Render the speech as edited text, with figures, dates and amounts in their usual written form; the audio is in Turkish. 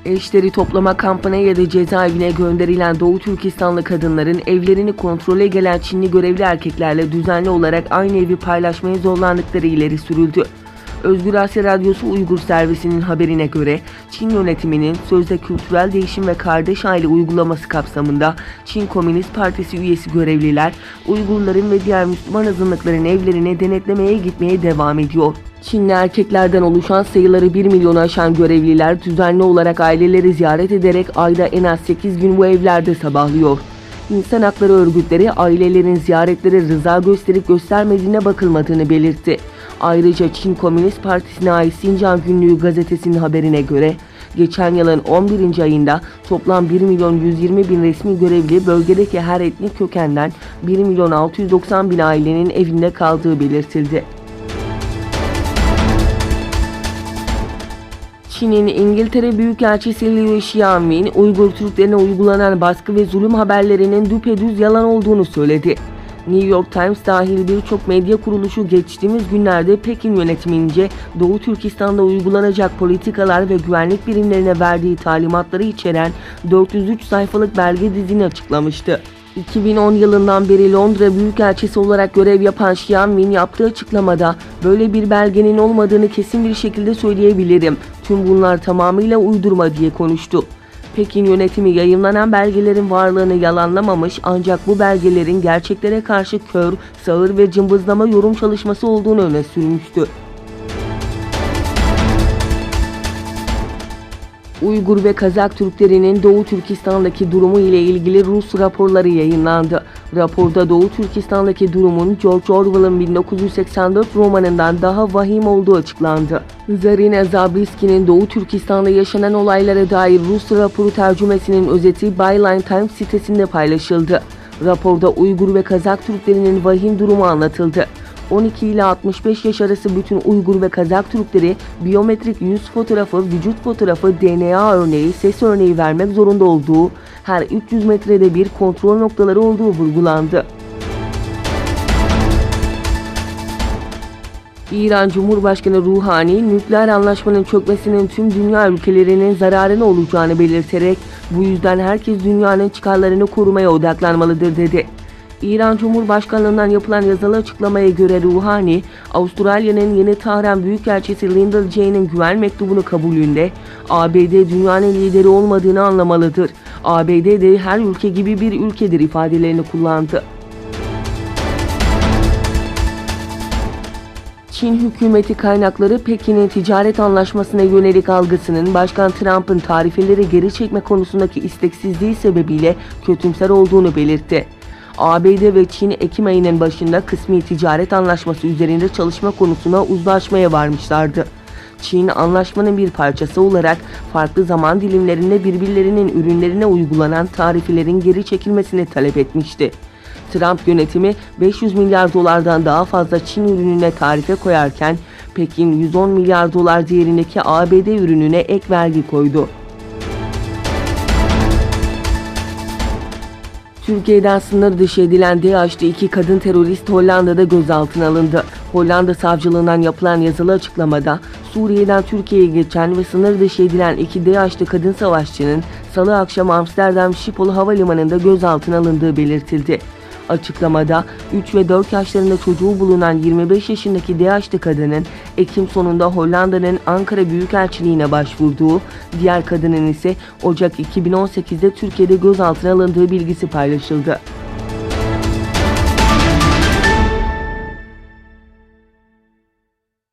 Eşleri toplama kampına ya da cezaevine gönderilen Doğu Türkistanlı kadınların evlerini kontrole gelen Çinli görevli erkeklerle düzenli olarak aynı evi paylaşmaya zorlandıkları ileri sürüldü. Özgür Asya Radyosu Uygur Servisi'nin haberine göre Çin yönetiminin sözde kültürel değişim ve kardeş aile uygulaması kapsamında Çin Komünist Partisi üyesi görevliler Uygurların ve diğer Müslüman azınlıkların evlerine denetlemeye gitmeye devam ediyor. Çinli erkeklerden oluşan sayıları 1 milyonu aşan görevliler düzenli olarak aileleri ziyaret ederek ayda en az 8 gün bu evlerde sabahlıyor. İnsan hakları örgütleri ailelerin ziyaretlere rıza gösterip göstermediğine bakılmadığını belirtti. Ayrıca Çin Komünist Partisi'ne ait Sincan Günlüğü gazetesinin haberine göre geçen yılın 11. ayında toplam 1 milyon 120 bin resmi görevli bölgedeki her etnik kökenden 1 milyon 690 bin ailenin evinde kaldığı belirtildi. Çin'in İngiltere Büyükelçisi Liu Xiaomin, Uygur Türklerine uygulanan baskı ve zulüm haberlerinin düpedüz yalan olduğunu söyledi. New York Times dahil birçok medya kuruluşu geçtiğimiz günlerde Pekin yönetimince Doğu Türkistan'da uygulanacak politikalar ve güvenlik birimlerine verdiği talimatları içeren 403 sayfalık belge dizini açıklamıştı. 2010 yılından beri Londra Büyükelçisi olarak görev yapan Xiaomin yaptığı açıklamada böyle bir belgenin olmadığını kesin bir şekilde söyleyebilirim. Tüm bunlar tamamıyla uydurma diye konuştu. Pekin yönetimi yayımlanan belgelerin varlığını yalanlamamış ancak bu belgelerin gerçeklere karşı kör, sağır ve cımbızlama yorum çalışması olduğunu öne sürmüştü. Uygur ve Kazak Türklerinin Doğu Türkistan'daki durumu ile ilgili Rus raporları yayınlandı. Raporda Doğu Türkistan'daki durumun George Orwell'ın 1984 romanından daha vahim olduğu açıklandı. Zarina Zabriski'nin Doğu Türkistan'da yaşanan olaylara dair Rus raporu tercümesinin özeti Byline Times sitesinde paylaşıldı. Raporda Uygur ve Kazak Türklerinin vahim durumu anlatıldı. 12 ile 65 yaş arası bütün Uygur ve Kazak Türkleri biyometrik yüz fotoğrafı, vücut fotoğrafı, DNA örneği, ses örneği vermek zorunda olduğu, her 300 metrede bir kontrol noktaları olduğu vurgulandı. İran Cumhurbaşkanı Ruhani, nükleer anlaşmanın çökmesinin tüm dünya ülkelerinin zararına olacağını belirterek, bu yüzden herkes dünyanın çıkarlarını korumaya odaklanmalıdır dedi. İran Cumhurbaşkanlığından yapılan yazılı açıklamaya göre Ruhani, Avustralya'nın Yeni Tahran Büyükelçisi Lyndall Jay'nin güven mektubunu kabulünde ABD dünyanın lideri olmadığını anlamalıdır. ABD de her ülke gibi bir ülkedir ifadelerini kullandı. Çin hükümeti kaynakları Pekin'in ticaret anlaşmasına yönelik algısının Başkan Trump'ın tarifeleri geri çekme konusundaki isteksizliği sebebiyle kötümser olduğunu belirtti. ABD ve Çin Ekim ayının başında kısmi ticaret anlaşması üzerinde çalışma konusuna uzlaşmaya varmışlardı. Çin, anlaşmanın bir parçası olarak farklı zaman dilimlerinde birbirlerinin ürünlerine uygulanan tarifelerin geri çekilmesini talep etmişti. Trump yönetimi 500 milyar dolardan daha fazla Çin ürününe tarife koyarken Pekin 110 milyar dolar değerindeki ABD ürününe ek vergi koydu. Türkiye'den sınır dışı edilen DAEŞ'li 2 kadın terörist Hollanda'da gözaltına alındı. Hollanda savcılığından yapılan yazılı açıklamada Suriye'den Türkiye'ye geçen ve sınır dışı edilen 2 DAEŞ'li kadın savaşçının Salı akşamı Amsterdam Schiphol Havalimanı'nda gözaltına alındığı belirtildi. Açıklamada 3 ve 4 yaşlarında çocuğu bulunan 25 yaşındaki DAEŞ'li kadının Ekim sonunda Hollanda'nın Ankara Büyükelçiliğine başvurduğu, diğer kadının ise Ocak 2018'de Türkiye'de gözaltına alındığı bilgisi paylaşıldı.